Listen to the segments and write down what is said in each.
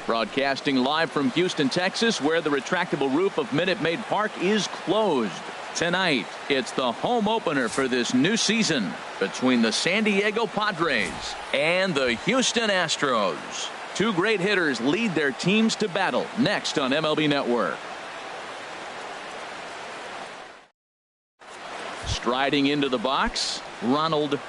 Broadcasting live from Houston, Texas, where the retractable roof of Minute Maid Park is closed. Tonight, it's the home opener for this new season between the San Diego Padres and the Houston Astros. Two great hitters lead their teams to battle next on MLB Network. Striding into the box, Ronald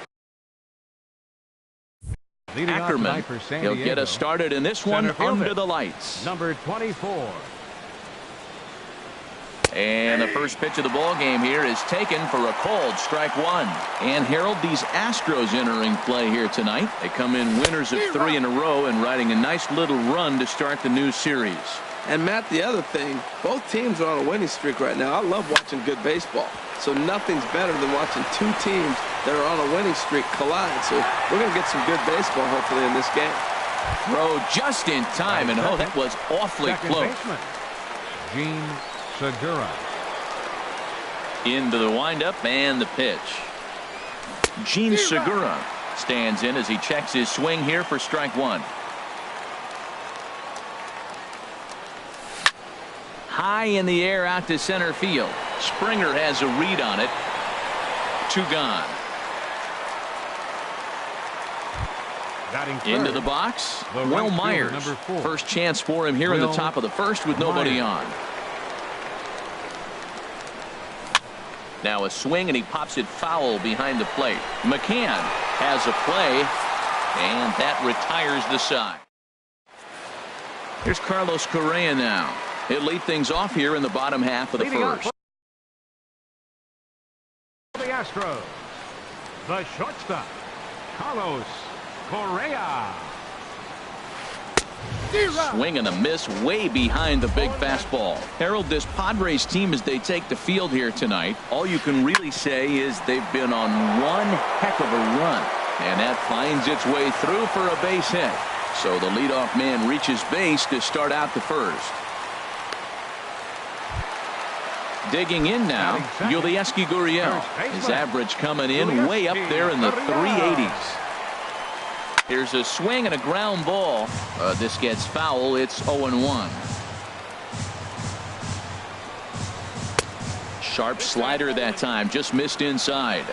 Ackerman. He'll get us started in this one under the lights. Number 24. And the first pitch of the ball game here is taken for a called strike one. And Harold, these Astros entering play here tonight. They come in winners of 3 in a row and riding a nice little run to start the new series. And Matt, the other thing, both teams are on a winning streak right now. I love watching good baseball. So nothing's better than watching two teams that are on a winning streak collide. So we're going to get some good baseball hopefully in this game. Throw just in time, and that was awfully close. Gene Segura. Into the windup and the pitch. Gene Segura stands in as he checks his swing here for strike one. High in the air out to center field. Springer has a read on it. 2 gone. Into the box, Will Myers. First chance for him here in the top of the first with nobody on. Now a swing, and he pops it foul behind the plate. McCann has a play, and that retires the side. Here's Carlos Correa now. He'll lead things off here in the bottom half of the first. The Astros, the shortstop, Carlos Correa. Swing and a miss way behind the big fastball. Harold, this Padres team, as they take the field here tonight, all you can really say is they've been on one heck of a run. And that finds its way through for a base hit. So the leadoff man reaches base to start out the first. Digging in now, Ytsytsytsyts Gurriel. His average coming in way up there in the 380s. Here's a swing and a ground ball. This gets foul. It's 0-1. Sharp slider that time. Just missed inside.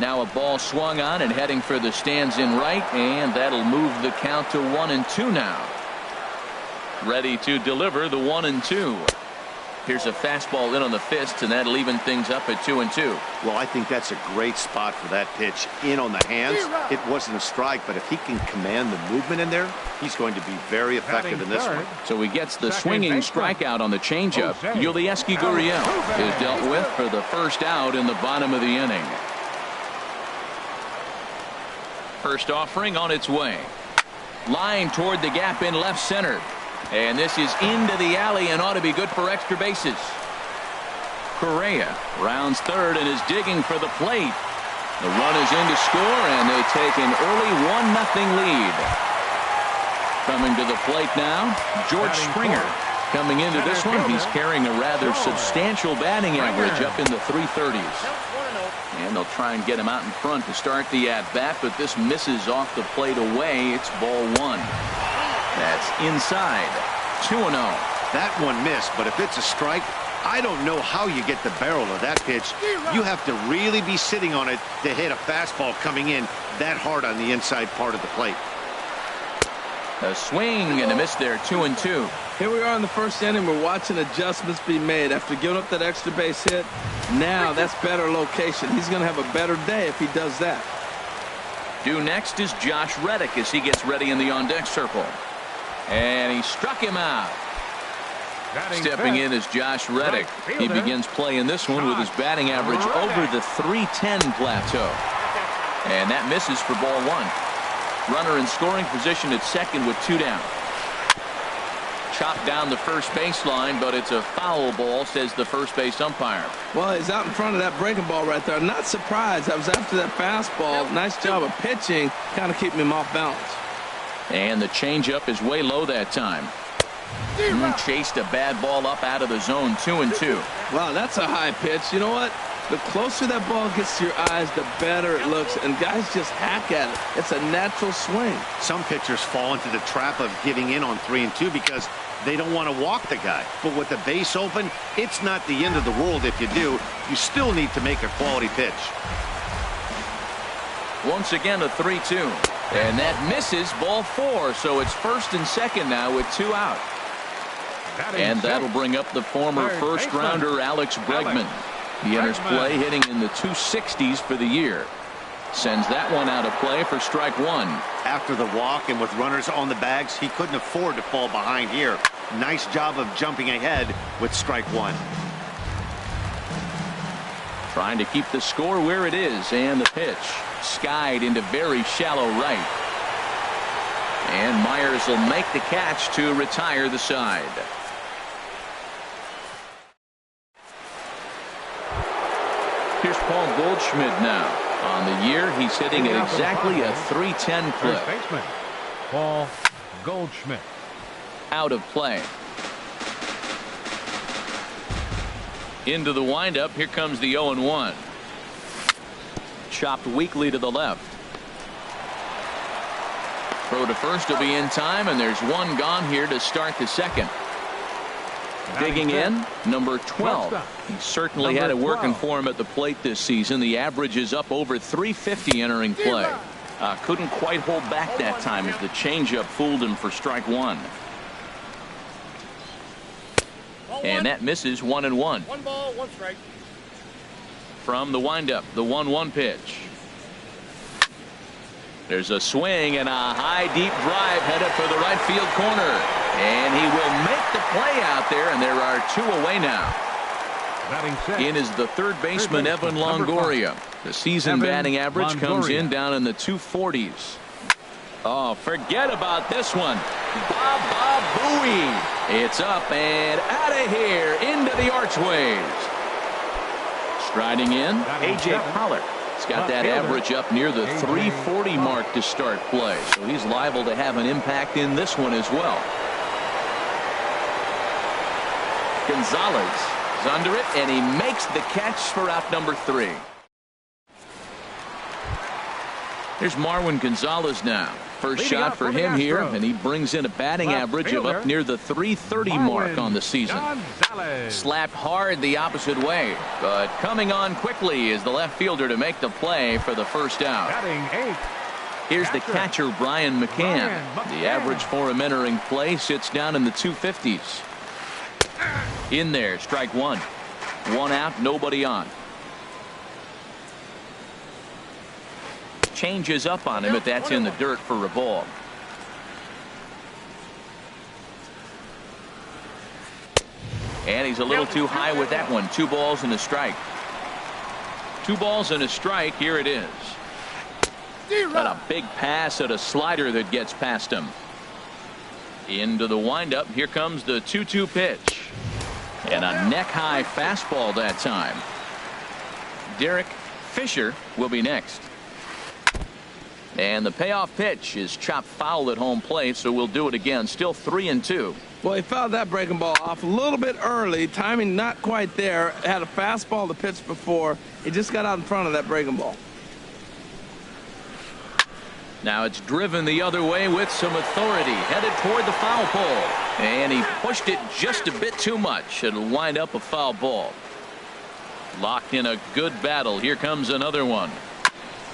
Now a ball swung on and heading for the stands in right. And that'll move the count to 1-2 now. Ready to deliver the 1-2. Here's a fastball in on the fist, and that'll even things up at 2-2. Well, I think that's a great spot for that pitch. In on the hands. It wasn't a strike, but if he can command the movement in there, he's going to be very effective in this one. So he gets the swinging strikeout on the changeup. Ytsytsytsyts Gurriel is dealt with for the first out in the bottom of the inning. First offering on its way. Line toward the gap in left center. And this is into the alley and ought to be good for extra bases. Correa rounds third and is digging for the plate. The run is in to score, and they take an early 1-0 lead. Coming to the plate now, George Springer. Coming into this one, he's carrying a rather substantial batting average up in the 330s. And they'll try and get him out in front to start the at-bat, but this misses off the plate away. It's ball 1. That's inside. 2-0. That one missed, but if it's a strike, I don't know how you get the barrel of that pitch. You have to really be sitting on it to hit a fastball coming in that hard on the inside part of the plate. A swing and a miss there. 2-2. Here we are in the first inning. We're watching adjustments be made after giving up that extra base hit. Now that's better location. He's going to have a better day if he does that. Due next is Josh Reddick as he gets ready in the on-deck circle. And he struck him out. Stepping in is Josh Reddick. He begins playing this one with his batting average over the 310 plateau. And that misses for ball 1. Runner in scoring position at second with 2 down. Chopped down the first baseline, but it's a foul ball, says the first base umpire. Well, he's out in front of that breaking ball right there. Not surprised. I was after that fastball. Nice job of pitching, kind of keeping him off balance. And the changeup is way low that time. Chased a bad ball up out of the zone. 2-2. Wow, that's a high pitch. You know what? The closer that ball gets to your eyes, the better it looks, and guys just hack at it. It's a natural swing. Some pitchers fall into the trap of giving in on 3 and 2 because they don't want to walk the guy. But with the base open, it's not the end of the world if you do. You still need to make a quality pitch. Once again, a 3-2. And that misses, ball 4. So it's first and second now with 2 out. And that'll bring up the former first-rounder Alex Bregman. He enters play hitting in the 260s for the year. Sends that one out of play for strike 1. After the walk and with runners on the bags, he couldn't afford to fall behind here. Nice job of jumping ahead with strike 1. Trying to keep the score where it is, and the pitch skied into very shallow right. And Myers will make the catch to retire the side. Here's Paul Goldschmidt now. On the year, he's hitting at exactly a .310 clip. First baseman, Paul Goldschmidt. Out of play. Into the windup. Here comes the 0-1. Chopped weakly to the left. Throw to first will be in time, and there's one gone here to start the second. Digging in, number 12. He certainly had it working for him at the plate this season. The average is up over 350 entering play. Couldn't quite hold back that time as the changeup fooled him for strike 1. And that misses 1-1. 1 ball, 1 strike. From the windup, the 1-1 pitch. There's a swing and a high deep drive headed for the right field corner. And he will make the play out there, and there are 2 away now. In is the third baseman, Evan Longoria. The season batting average comes in down in the 240s. Oh, forget about this one. Baba Booey. It's up and out of here into the archways. Striding in, A.J. Pollard. He's got that average up near the 340 mark to start play. So he's liable to have an impact in this one as well. Gonzalez is under it, and he makes the catch for out number 3. Here's Marwin Gonzalez now. First shot for him here, and he brings in a batting average of up near the 330 mark on the season. Slapped hard the opposite way, but coming on quickly is the left fielder to make the play for the first out. Here's the catcher, Brian McCann. The average for him entering play sits down in the 250s. In there, strike 1. 1 out, nobody on. Changes up on him, but that's in the dirt for a ball. And he's a little too high with that one. 2 balls and a strike. 2 balls and a strike. Here it is. Got a big pass at a slider that gets past him. Into the windup. Here comes the 2-2 pitch. And a neck-high fastball that time. Derek Fisher will be next. And the payoff pitch is chopped foul at home plate, so we'll do it again. Still 3-2. Well, he fouled that breaking ball off a little bit early. Timing not quite there. Had a fastball to pitch before. He just got out in front of that breaking ball. Now it's driven the other way with some authority. Headed toward the foul pole. And he pushed it just a bit too much. It'll wind up a foul ball. Locked in a good battle. Here comes another one.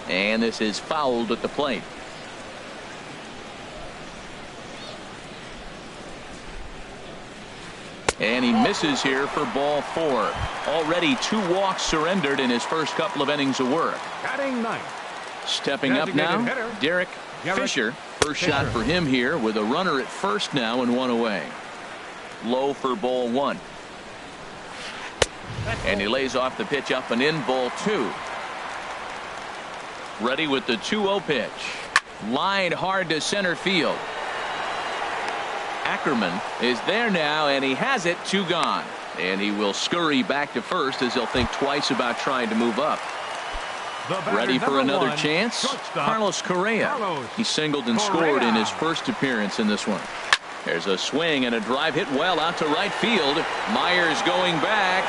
And this is fouled at the plate. And he misses here for ball 4. Already 2 walks surrendered in his first couple of innings of work. Batting 9. Stepping up now, Derek Fisher. First shot for him here with a runner at first now and 1 away. Low for ball 1. And he lays off the pitch up and in, ball 2. Ready with the 2-0 pitch. Lined hard to center field. Ackerman is there now, and he has it. 2 gone. And he will scurry back to first as he'll think twice about trying to move up. Ready for another chance. Carlos Correa. He singled and scored in his first appearance in this one. There's a swing and a drive hit well out to right field. Myers going back.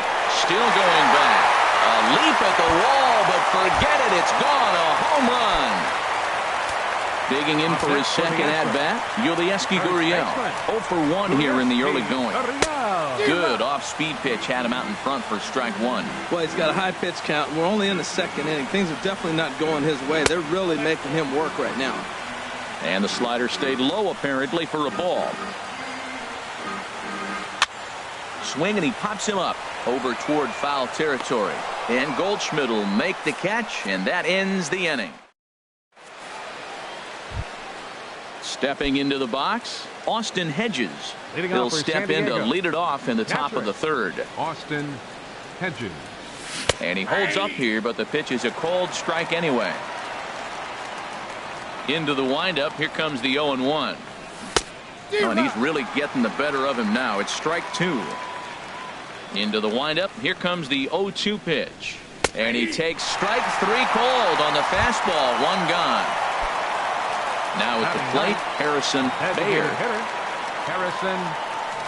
Still going back. A leap at the wall, but forget it. It's gone. A home run. Digging in for his second at-bat, Yulieski Gurriel. 0 for 1 here in the early going. Good off-speed pitch had him out in front for strike one. Well, he's got a high pitch count. We're only in the second inning. Things are definitely not going his way. They're really making him work right now. And the slider stayed low, apparently, for a ball. Swing, and he pops him up over toward foul territory. And Goldschmidt will make the catch, and that ends the inning. Stepping into the box, Austin Hedges. He'll step in to lead it off in the top of the third. Austin Hedges. And he holds up here, but the pitch is a cold strike anyway. Into the windup, here comes the 0-1. Oh, and he's really getting the better of him now. It's strike two. Into the windup, here comes the 0-2 pitch. And he takes strike three cold on the fastball, one gone. Now at the plate, Harrison Baer. Harrison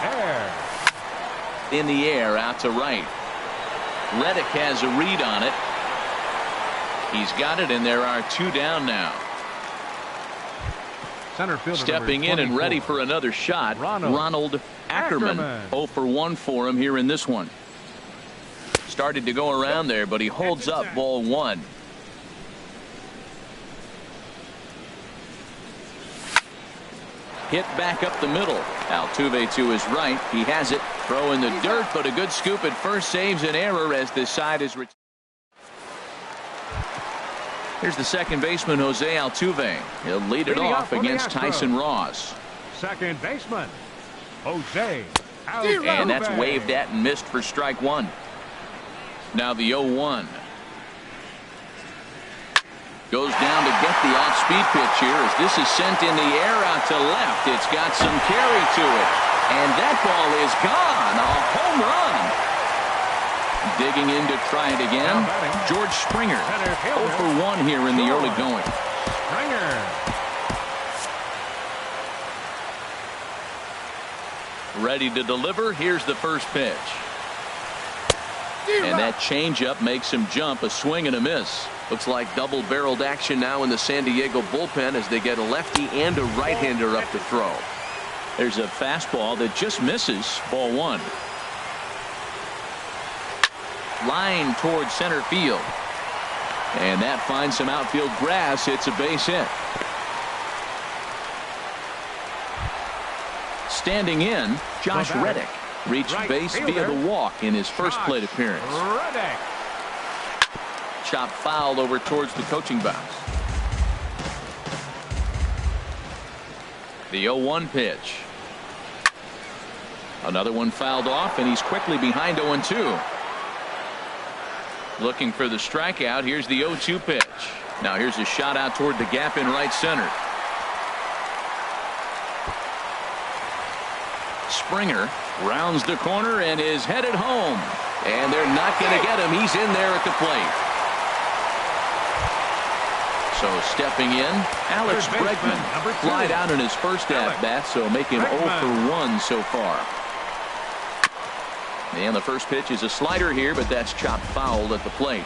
Baer. In the air, out to right. Reddick has a read on it. He's got it, and there are two down now. Center fielder stepping in and ready for another shot, Ronald Ackerman. 0 for 1 for him here in this one. Started to go around there, but he holds up ball one. Hit back up the middle. Altuve to his right. He has it. Throw in the dirt, but a good scoop at first saves an error as this side is. Here's the second baseman, Jose Altuve. He'll lead it off against Tyson Ross. Second baseman, Jose Altuve. And that's waved at and missed for strike one. Now the 0-1. Goes down to get the off-speed pitch here as this is sent in the air out to left. It's got some carry to it. And that ball is gone. A home run. Digging in to try it again. George Springer. 0 for 1 here in the early going. Springer. Ready to deliver. Here's the first pitch. And that changeup makes him jump. A swing and a miss. Looks like double-barreled action now in the San Diego bullpen as they get a lefty and a right-hander up to throw. There's a fastball that just misses. Ball one. Line towards center field. And that finds some outfield grass. It's a base hit. Standing in, Josh Reddick reached base via the walk in his first plate appearance. Reddick. Chop fouled over towards the coaching box. The 0-1 pitch. Another one fouled off, and he's quickly behind 0-2. Looking for the strikeout. Here's the 0-2 pitch. Now here's a shot out toward the gap in right center. Springer rounds the corner and is headed home. And they're not going to get him. He's in there at the plate. So stepping in, Alex Bregman flied out in his first at-bat, so make him 0 for 1 so far. And the first pitch is a slider here, but that's chopped foul at the plate.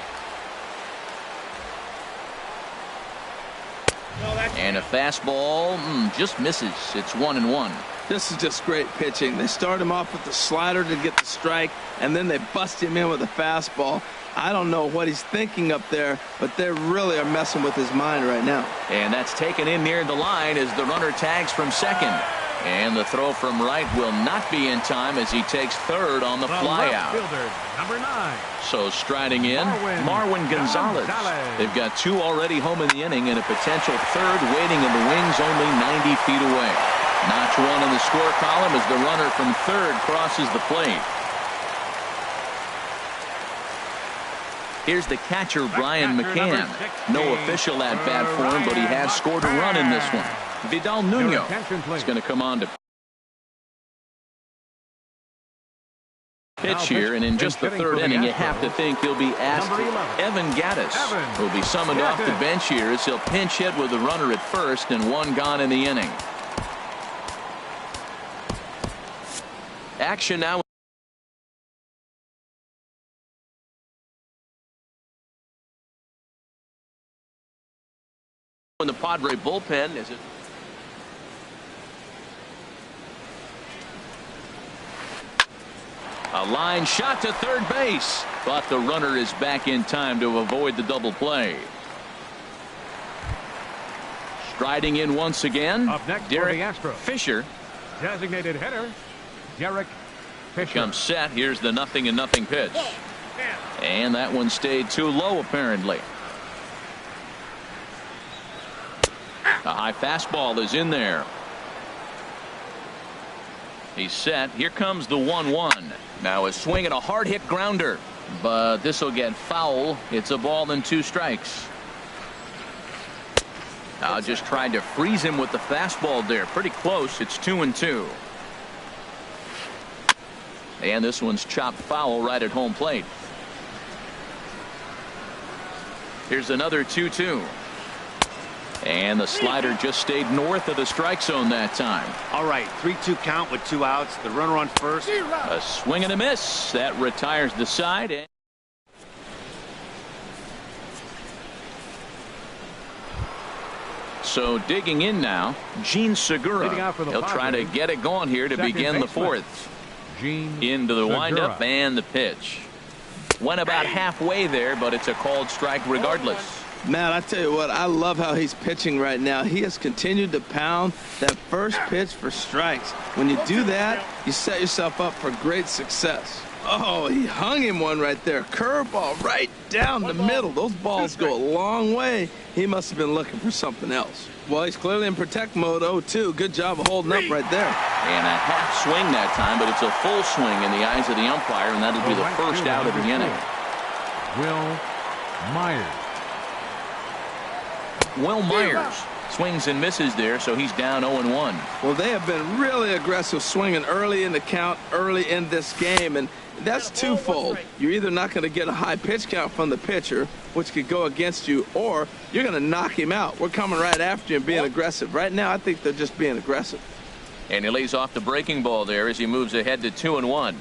And a fastball just misses. It's 1-1. This is just great pitching. They start him off with the slider to get the strike, and then they bust him in with a fastball. I don't know what he's thinking up there, but they really are messing with his mind right now. And that's taken in near the line as the runner tags from second. And the throw from right will not be in time as he takes third on the flyout. Number 9. So striding in, Marwin Gonzalez. They've got two already home in the inning and a potential third waiting in the wings only 90 feet away. Notch one in the score column as the runner from third crosses the plate. Here's the catcher, Brian McCann. No official at-bat for him, but he has scored a run in this one. Vidal Nuno is going to come on to pitch here, and in just the third inning, you have to think he'll be asked. Evan Gattis will be summoned off the bench here as he'll pinch hit with the runner at first and one gone in the inning. Action now. in the Padre bullpen. Is it? A line shot to third base, but the runner is back in time to avoid the double play. Striding in once again, Up next Derek for the Astros, Fisher. designated hitter, Derek Fisher. Comes set. Here's the 0-0 pitch. And that one stayed too low, apparently. A high fastball is in there. He's set. Here comes the 1-1. Now a swing and a hard hit grounder, but this will get foul. It's a ball and 2 strikes. Now just tried to freeze him with the fastball there. Pretty close. It's 2-2. And this one's chopped foul right at home plate. Here's another 2-2. And the slider just stayed north of the strike zone that time. All right, 3-2 count with 2 outs. The runner on first. A swing and a miss. That retires the side. So digging in now, Gene Segura. He'll try to get it going here to begin the 4th. Into the windup and the pitch. Went about halfway there, but it's a called strike regardless. Man, I tell you what, I love how he's pitching right now. He has continued to pound that first pitch for strikes. When you do that, you set yourself up for great success. Oh, he hung him one right there. Curveball right down the middle. Those balls go a long way. He must have been looking for something else. Well, he's clearly in protect mode. 0-2. Good job of holding up right there. And a half swing that time, but it's a full swing in the eyes of the umpire, and that'll be the first out of the inning. Will Myers swings and misses there, so he's down 0-1. Well, they have been really aggressive swinging early in the count, early in this game, and that's twofold. You're either not going to get a high pitch count from the pitcher, which could go against you, or you're going to knock him out. We're coming right after you and being aggressive. Right now, I think they're just being aggressive. And he lays off the breaking ball there as he moves ahead to 2-1.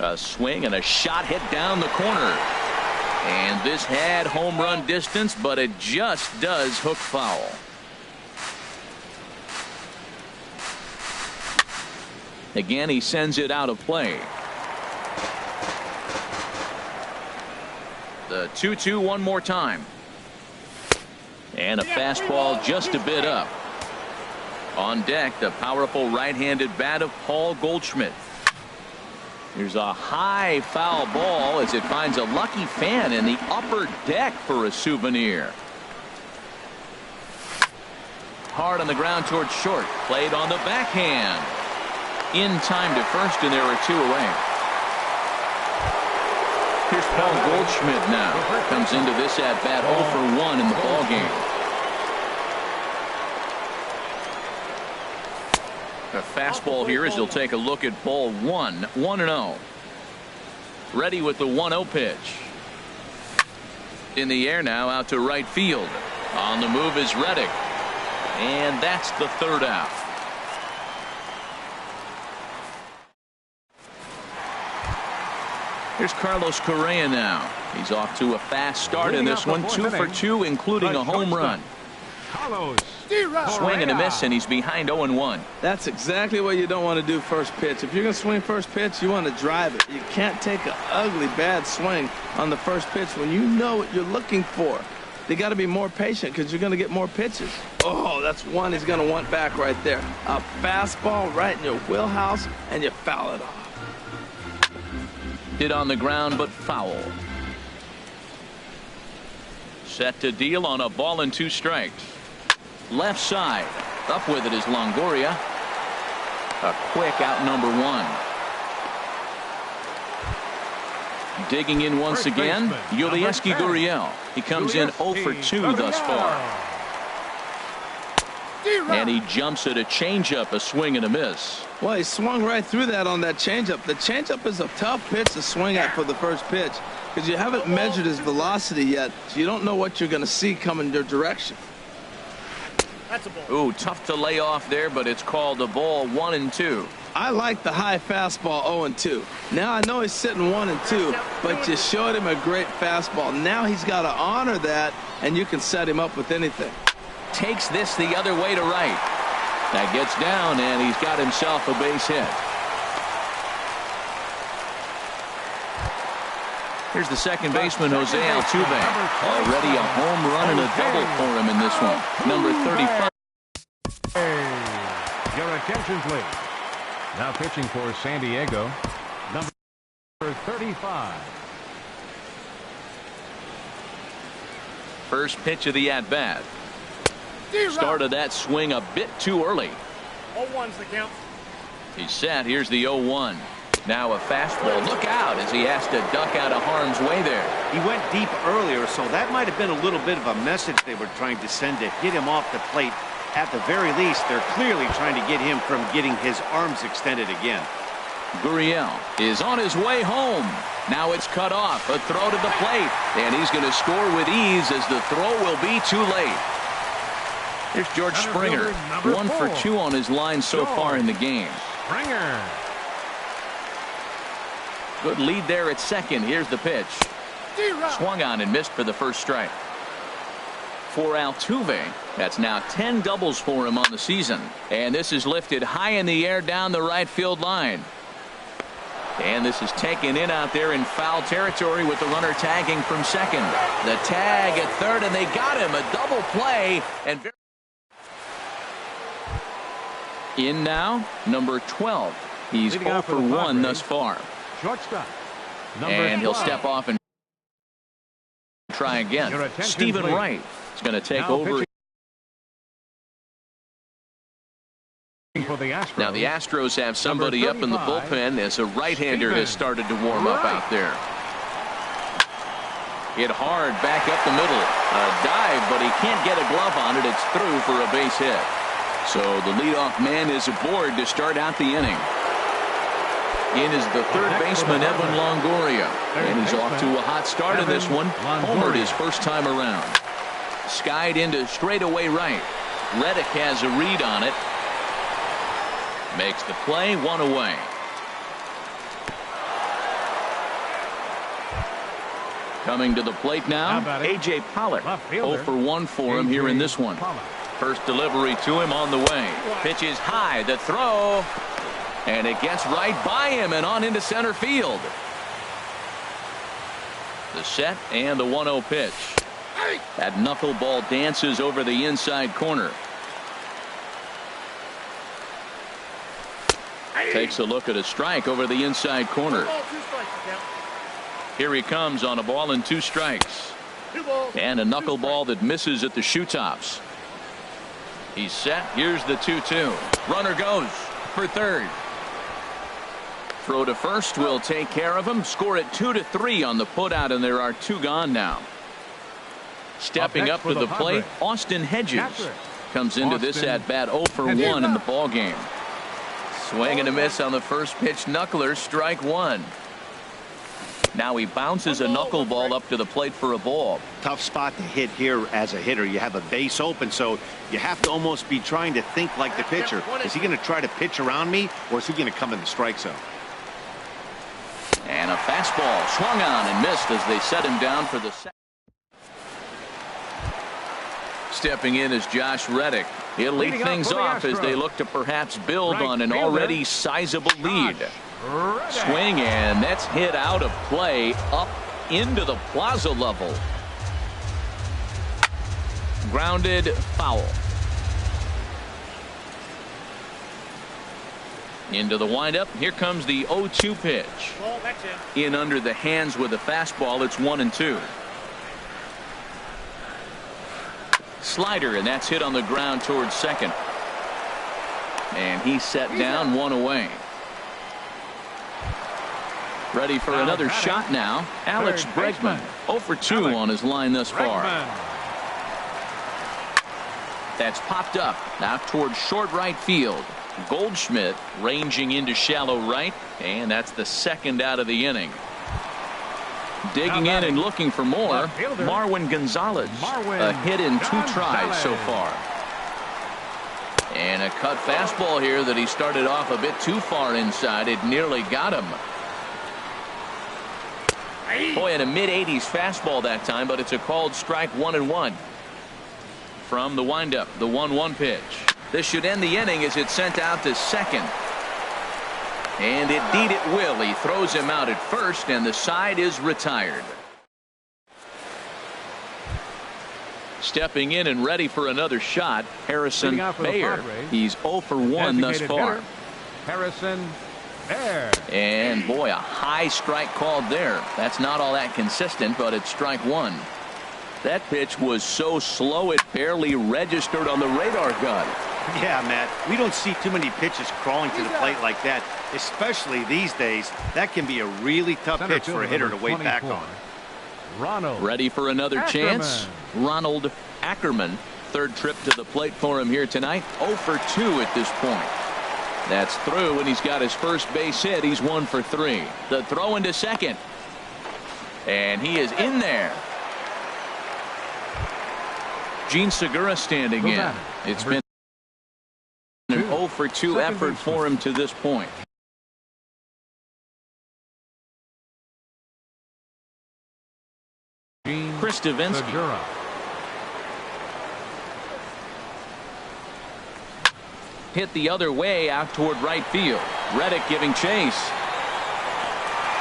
A swing and a shot hit down the corner. And this had home run distance, but it just does hook foul. Again, he sends it out of play. The 2-2 one more time. And a fastball just a bit up. On deck, the powerful right-handed bat of Paul Goldschmidt. Here's a high foul ball as it finds a lucky fan in the upper deck for a souvenir. Hard on the ground towards short. Played on the backhand. In time to first, and there are 2 away. Here's Paul Goldschmidt now. Comes into this at-bat 0 for 1 in the ballgame. A fastball here as he'll take a look at ball 1. 1-0. Ready with the 1-0 pitch. In the air now, out to right field. On the move is Reddick. And that's the 3rd out. Here's Carlos Correa now. He's off to a fast start in this one. 2 for 2, including a home run. Swing and a miss, and he's behind 0-1. That's exactly what you don't want to do first pitch. If you're going to swing first pitch, you want to drive it. You can't take an ugly, bad swing on the first pitch when you know what you're looking for. They got to be more patient because you're going to get more pitches. Oh, that's one he's going to want back right there. A fastball right in your wheelhouse, and you foul it off. Hit on the ground, but foul. Set to deal on a ball and 2 strikes. Left side. Up with it is Longoria. A quick out number 1. Digging in once again, Yulieski Gurriel. He comes in 0 for 2 thus far. And he jumps at a changeup, a swing and a miss. Well, he swung right through that on that changeup. The changeup is a tough pitch to swing at for the first pitch because you haven't measured his velocity yet, so you don't know what you're going to see coming your direction. Ooh, tough to lay off there, but it's called a ball. 1-2. I like the high fastball 0-2. Now I know he's sitting 1-2, but you showed him a great fastball. Now he's got to honor that, and you can set him up with anything. Takes this the other way to right. That gets down, and he's got himself a base hit. Here's the second baseman, Jose Altuve. Already a home run and a double for him in this one. Number 35. Your attention, please. Now pitching for San Diego, number 35. First pitch of the at-bat. Started that swing a bit too early. 0-1's the count. He's set. Here's the 0-1. Now a fastball. Look out as he has to duck out of harm's way there. He went deep earlier, so that might have been a little bit of a message they were trying to send to hit him off the plate. At the very least, they're clearly trying to get him from getting his arms extended again. Gurriel is on his way home. Now it's cut off. A throw to the plate. And he's going to score with ease as the throw will be too late. Here's George Springer. 1 for 2 on his line so far in the game. Springer. Good lead there at second. Here's the pitch. Swung on and missed for the first strike. For Altuve, that's now 10 doubles for him on the season. And this is lifted high in the air down the right field line. And this is taken in out there in foul territory with the runner tagging from second. The tag at third, and they got him. A double play. And in now, number 12. He's 0 for 1 thus far. Shortstop. And he'll step off and try again. Stephen Wright is going to take over. For the Astros. Now the Astros have somebody up in the bullpen as a right-hander has started to warm up out there. Hit hard back up the middle. A dive, but he can't get a glove on it. It's through for a base hit. So the leadoff man is aboard to start out the inning. In is the third baseman, Evan Longoria. And he's off to a hot start in this one. Homered his first time around. Skied into straightaway right. Reddick has a read on it. Makes the play, 1 away. Coming to the plate now, A.J. Pollock. 0 for 1 for him here in this one. First delivery to him on the way. Pitch is high, the throw. And it gets right by him and on into center field. The set and the 1-0 pitch. That knuckleball dances over the inside corner. Takes a look at a strike over the inside corner. Here he comes on a ball and 2 strikes. And a knuckleball that misses at the shoe tops. He's set. Here's the 2-2. Runner goes for third. Throw to first will take care of him. Score it 2-3 on the putout, and there are 2 gone now. Stepping up to the plate, Austin Hedges comes into this at bat 0 for 1 in the ball game. Swing and a miss on the first pitch. Knuckler, strike 1. Now he bounces a knuckleball up to the plate for a ball. Tough spot to hit here as a hitter. You have a base open, so you have to almost be trying to think like the pitcher. Is he going to try to pitch around me, or is he going to come in the strike zone? And a fastball swung on and missed as they set him down for the second. Stepping in is Josh Reddick. He'll lead things off as they look to perhaps build on an already sizable lead. Swing, and that's hit out of play up into the plaza level. Grounded foul. Into the windup. Here comes the 0-2 pitch. In under the hands with a fastball. It's 1-2. Slider, and that's hit on the ground towards second. And he's set down, 1 away. Ready for another shot now. Alex Bregman, 0 for 2 on his line thus far. That's popped up now towards short right field. Goldschmidt ranging into shallow right, and that's the second out of the inning. Digging in and looking for more, Marwin Gonzalez. A hit in 2 tries so far. And a cut fastball here that he started off a bit too far inside. It nearly got him. Boy, in a mid-80s fastball that time, but it's a called strike 1-1. From the windup, the 1-1 pitch. This should end the inning as it's sent out to second. And indeed it will. He throws him out at first, and the side is retired. Stepping in and ready for another shot, Harrison Baer. He's 0 for 1 thus far. Harrison Baer. And boy, a high strike called there. That's not all that consistent, but it's strike 1. That pitch was so slow it barely registered on the radar gun. Yeah, Matt, we don't see too many pitches crawling to the plate like that, especially these days. That can be a really tough pitch for a hitter to wait back on. Ronald. Ready for another chance? Ronald Ackerman. Third trip to the plate for him here tonight. 0 for 2 at this point. That's through, and he's got his first base hit. He's 1 for 3. The throw into second. And he is in there. Gene Segura standing in. It's been an 0 for 2 effort for him to this point. Chris Davinsky. Hit the other way out toward right field. Reddick giving chase.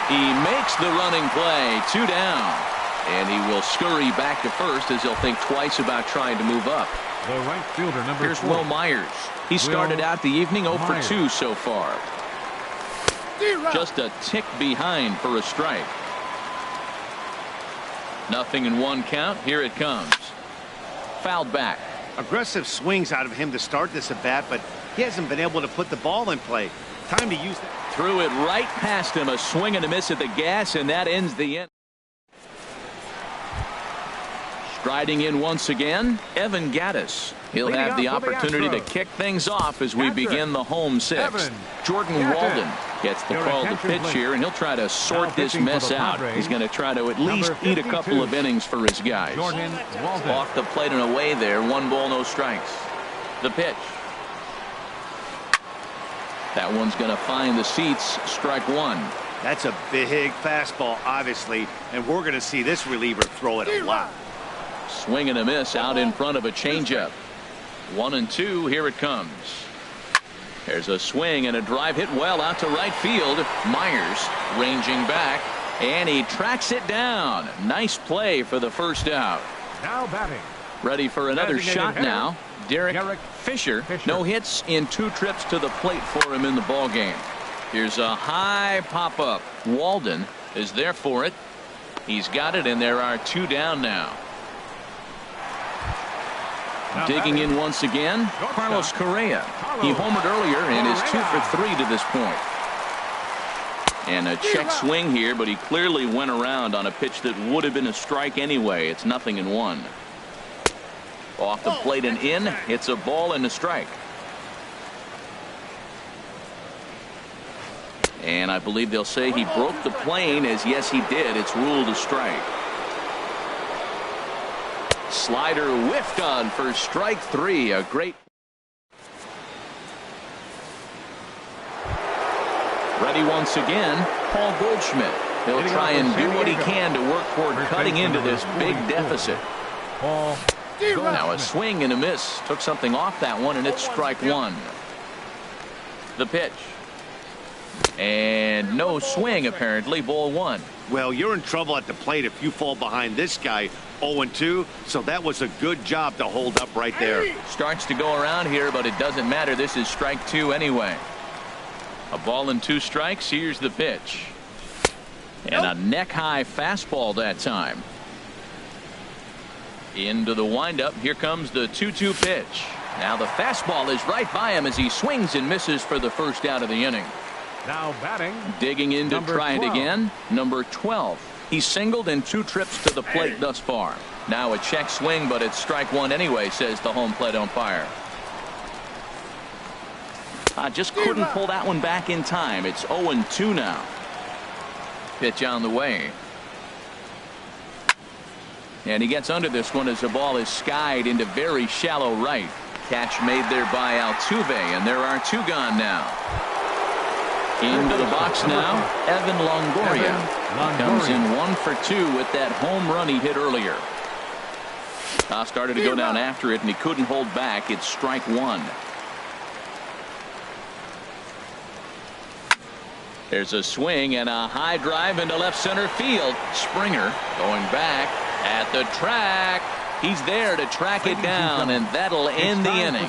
He makes the running play. 2 down. And he will scurry back to first as he'll think twice about trying to move up. The right fielder, number Here's 4. Will Myers. He started out the evening 0 for 2 so far. Just a tick behind for a strike. 0-1 count. Here it comes. Fouled back. Aggressive swings out of him to start this at bat, but he hasn't been able to put the ball in play. Time to use that. Threw it right past him. A swing and a miss at the gas, and that ends the inning. Striding in once again, Evan Gattis. He'll have the opportunity to kick things off as we begin the home sixth. Jordan Walden gets the call to pitch here, and he'll try to sort this mess out. He's going to try to at least eat a couple of innings for his guys. Off the plate and away there. 1 ball, no strikes. The pitch. That one's going to find the seats. Strike 1. That's a big fastball, obviously, and we're going to see this reliever throw it a lot. Swing and a miss out in front of a changeup. 1-2. Here it comes. There's a swing and a drive hit well out to right field. Myers ranging back, and he tracks it down. Nice play for the first out. Now batting. Ready for another shot now. Derek Fisher. No hits in 2 trips to the plate for him in the ball game. Here's a high pop up. Walden is there for it. He's got it, and there are 2 down now. Digging in once again, Carlos Correa. He homered earlier and is 2 for 3 to this point. And a check swing here, but he clearly went around on a pitch that would have been a strike anyway. It's 0-1. Off the plate and in. It's a ball and a strike. And I believe they'll say he broke the plane, as yes he did. It's ruled a strike. Slider whiffed on for strike 3. A great. Ready once again, Paul Goldschmidt. He'll try and do what he can to work toward cutting into this big deficit. Now a swing and a miss. Took something off that one, and it's strike 1. The pitch. And no swing, apparently. Ball 1. Well, you're in trouble at the plate if you fall behind this guy. 0-2, so that was a good job to hold up right there. Starts to go around here, but it doesn't matter. This is strike 2 anyway. A ball and 2 strikes. Here's the pitch. And a neck-high fastball that time. Into the windup. Here comes the 2-2 pitch. Now the fastball is right by him as he swings and misses for the first out of the inning. Now batting. Digging in to try it again. Number 12. He's singled in 2 trips to the plate thus far. Now a check swing, but it's strike 1 anyway, says the home plate umpire. Just couldn't pull that one back in time. It's 0-2 now. Pitch on the way. And he gets under this one as the ball is skied into very shallow right. Catch made there by Altuve, and there are two gone now. Into the box now, Evan Longoria. Comes in 1 for 2 with that home run he hit earlier. Started to go down after it, and he couldn't hold back. It's strike one. There's a swing and a high drive into left center field. Springer going back at the track. He's there to track it down, and that'll end the inning.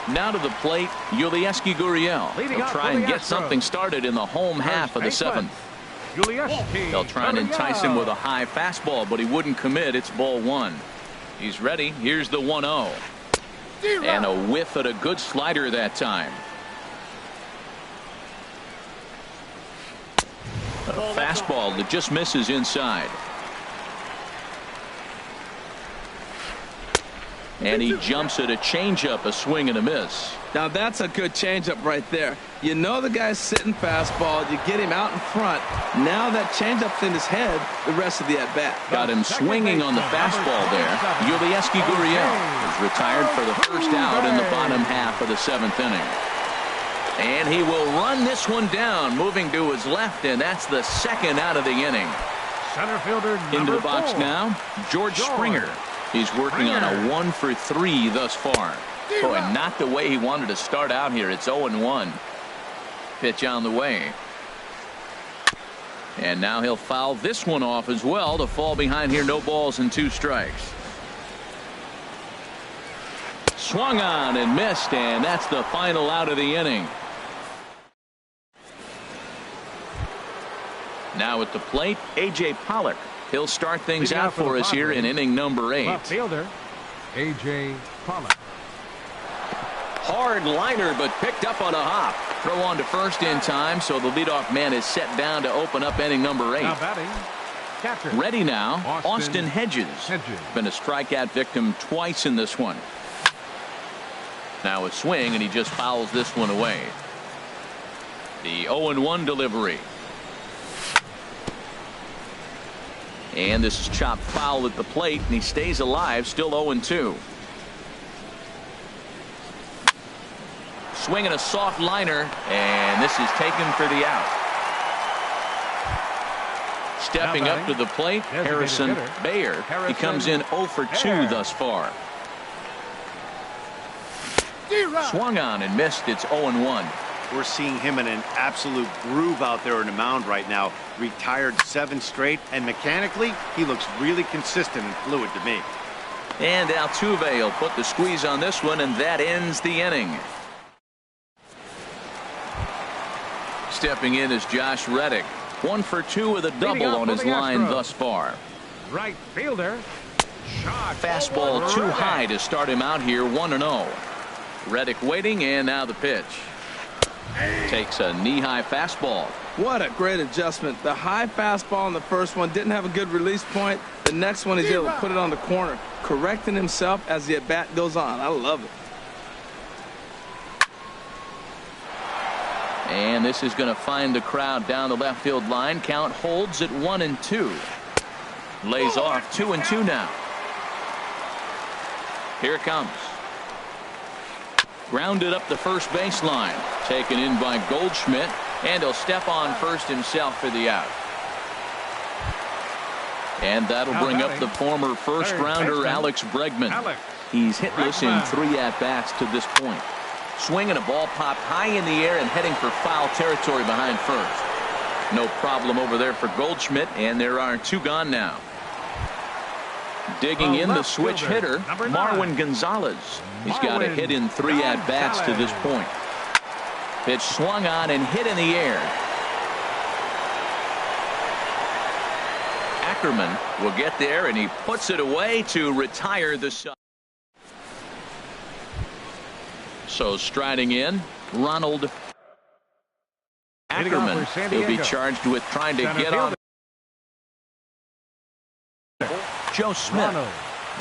Now to the plate, Ytsytsytsyts Gurriel. He'll try and get something started in the home half of the seventh. They'll try and entice him with a high fastball, but he wouldn't commit. It's ball one. He's ready. Here's the 1-0. And a whiff at a good slider that time. A fastball that just misses inside. And he jumps at a changeup, a swing and a miss. Now that's a good changeup right there. You know the guy's sitting fastball. You get him out in front. Now that changeup's in his head the rest of the at-bat. Got him swinging on the fastball there. Ytsytsytsyts Gurriel is retired for the first out in the bottom half of the seventh inning. And he will run this one down, moving to his left, and that's the second out of the inning. Center fielder into the box now, George Springer. He's working on a 1 for 3 thus far. Boy, not the way he wanted to start out here. It's 0-1. Pitch on the way. And now he'll foul this one off as well to fall behind here. No balls and 2 strikes. Swung on and missed, and that's the final out of the inning. Now at the plate, A.J. Pollock. He'll start things out for us here in inning number 8. Left fielder, A.J. Pollock. Hard liner, but picked up on a hop. Throw on to first in time, so the leadoff man is set down to open up inning number 8. Now batting, catcher. Ready now, Austin Hedges. Been a strikeout victim twice in this one. Now a swing, and he just fouls this one away. The 0-1 delivery. And this is chopped foul at the plate, and he stays alive, still 0-2. Swinging a soft liner, and this is taken for the out. Stepping up to the plate, Harrison Bayer. He comes in 0 for 2 thus far. Swung on and missed. It's 0-1. We're seeing him in an absolute groove out there on the mound right now. Retired 7 straight, and mechanically, he looks really consistent and fluid to me. And Altuve will put the squeeze on this one, and that ends the inning. Stepping in is Josh Reddick. 1 for 2 with a double on his line thus far. Right fielder. Shot. Fastball too high to start him out here, 1-0. Reddick waiting, and now the pitch. Takes a knee-high fastball. What a great adjustment. The high fastball in the first one didn't have a good release point. The next one he's able to put it on the corner, correcting himself as the at-bat goes on. I love it. And this is going to find the crowd down the left field line. Count holds at 1-2. Lays off 2-2 now. Here it comes. Grounded up the first baseline. Taken in by Goldschmidt. And he'll step on first himself for the out. And that'll bring up the former first-rounder Alex Bregman. He's hitless in 3 at-bats to this point. Swinging a ball popped high in the air and heading for foul territory behind first. No problem over there for Goldschmidt, and there are 2 gone now. Digging in the switch hitter, Marwin Gonzalez. He's got a hit in 3 at-bats to this point. Pitch swung on and hit in the air. Ackerman will get there, and he puts it away to retire the side. So striding in, Ronald Ackerman. He'll be charged with trying to get on Joe Smith.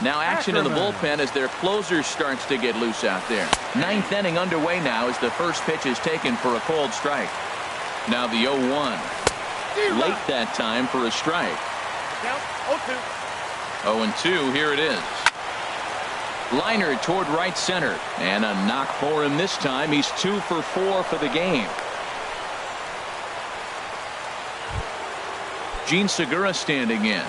Now action in the bullpen as their closer starts to get loose out there. 9th inning underway now as the first pitch is taken for a cold strike. Now the 0-1. Late that time for a strike. 0-2. Here it is. Liner toward right center. And a knock for him this time. He's 2 for 4 for the game. Gene Segura standing in.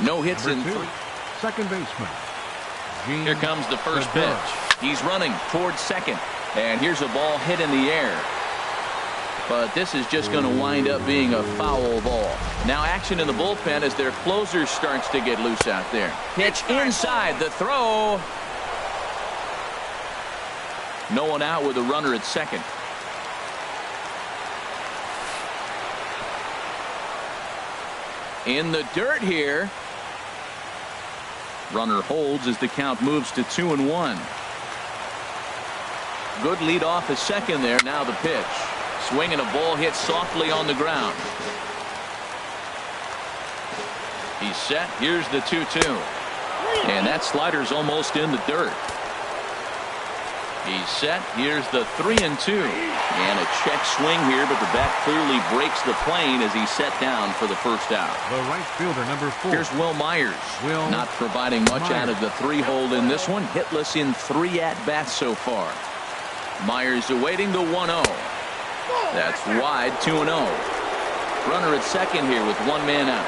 No hits in 3. Second baseman. Here comes the first pitch. He's running towards second. And here's a ball hit in the air. But this is just going to wind up being a foul ball. Now action in the bullpen as their closer starts to get loose out there. Pitch inside, the throw. No one out with a runner at second. In the dirt here. Runner holds as the count moves to 2-1. Good lead off at second there. Now the pitch. Swing and a ball hit softly on the ground. He's set. Here's the 2-2. And that slider's almost in the dirt. He's set. Here's the 3-2. And a check swing here, but the bat clearly breaks the plane as he's set down for the first out. The right fielder, number 4. Here's Will Myers. Not providing much out of the 3-hole in this one. Hitless in 3 at-bats so far. Myers awaiting the 1-0. That's wide, 2-0. Runner at second here with 1 man out.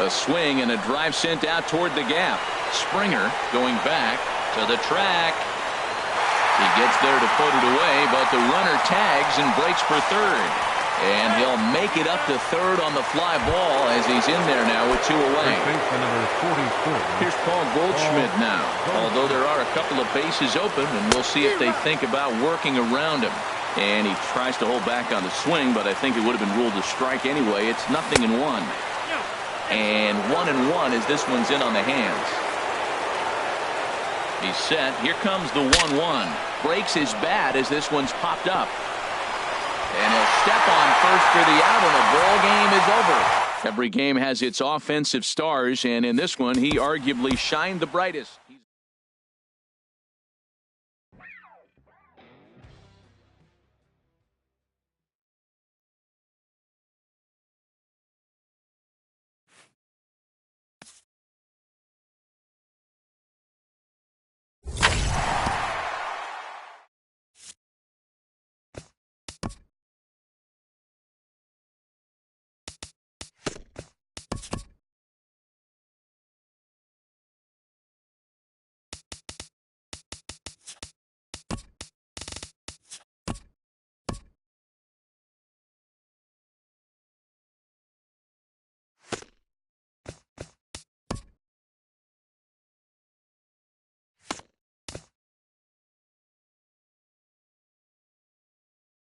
A swing and a drive sent out toward the gap. Springer going back to the track. He gets there to put it away, but the runner tags and breaks for third. And he'll make it up to third on the fly ball as he's in there now with 2 away. Here's Paul Goldschmidt now. Although there are a couple of bases open, and we'll see if they think about working around him. And he tries to hold back on the swing, but I think it would have been ruled a strike anyway. It's 0-1. And 1-1 as this one's in on the hands. He's set. Here comes the 1-1. Breaks his bat as this one's popped up. And he'll step on first for the out, and the ball game is over. Every game has its offensive stars, and in this one, he arguably shined the brightest.